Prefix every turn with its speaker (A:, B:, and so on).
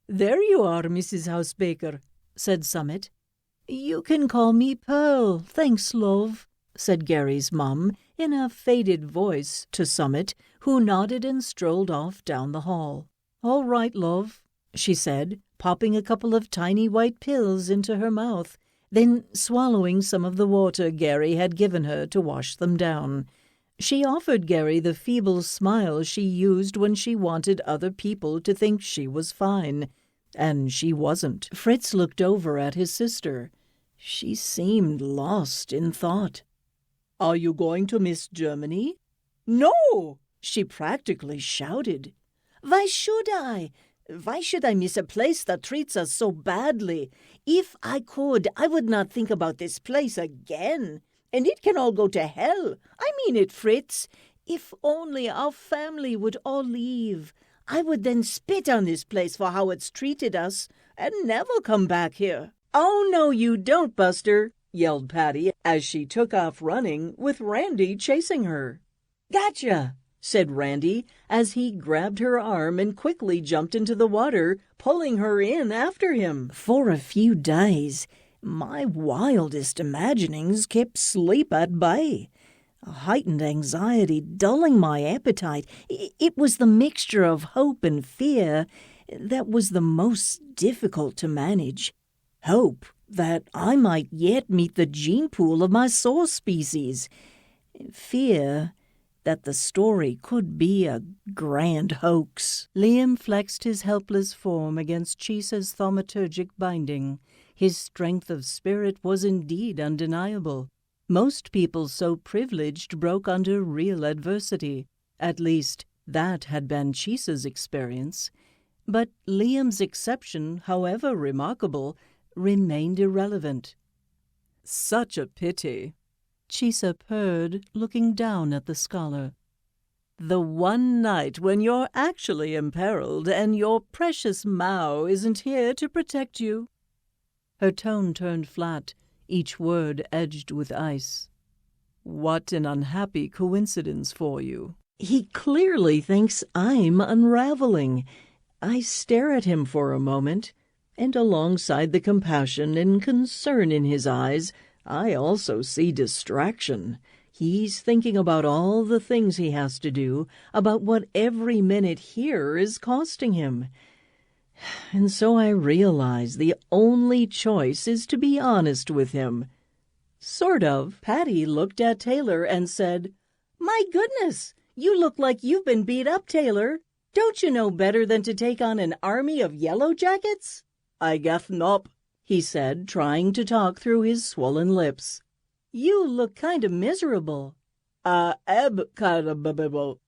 A: "There you are, Mrs. Housebaker," said Summit. "You can call me Pearl, thanks, love," said Gary's mum in a faded voice to Summit, who nodded and strolled off down the hall. "All right, love," she said, popping a couple of tiny white pills into her mouth, then swallowing some of the water Gary had given her to wash them down. She offered Gary the feeble smile she used when she wanted other people to think she was fine, and she wasn't. Fritz looked over at his sister. She seemed lost in thought. "Are you going to miss Germany?" "No!" she practically shouted. "Why should I? Why should I miss a place that treats us so badly? If I could, I would not think about this place again. And it can all go to hell. I mean it, Fritz. If only our family would all leave. I would then spit on this place for how it's treated us and never come back here." "Oh, no, you don't, Buster," yelled Patty as she took off running with Randy chasing her. "Gotcha," said Randy as he grabbed her arm and quickly jumped into the water, pulling her in after him. For a few days, my wildest imaginings kept sleep at bay. A heightened anxiety dulling my appetite. It was the mixture of hope and fear that was the most difficult to manage. Hope that I might yet meet the gene pool of my source species. Fear that the story could be a grand hoax. Liam flexed his helpless form against Chisa's thaumaturgic binding. His strength of spirit was indeed undeniable. Most people so privileged broke under real adversity. At least, that had been Chisa's experience. But Liam's exception, however remarkable, remained irrelevant. "Such a pity," Chisa purred, looking down at the scholar. "The one night when you're actually imperiled and your precious Mao isn't here to protect you." Her tone turned flat, each word edged with ice. "What an unhappy coincidence for you." He clearly thinks I'm unraveling. I stare at him for a moment, and alongside the compassion and concern in his eyes, I also see distraction. He's thinking about all the things he has to do, about what every minute here is costing him. And so I realize the only choice is to be honest with him. Sort of. Patty looked at Taylor and said, "My goodness, you look like you've been beat up, Taylor. Don't you know better than to take on an army of yellow jackets?" "I guess not," he said, trying to talk through his swollen lips. "You look kind of miserable." Kind of miserable,"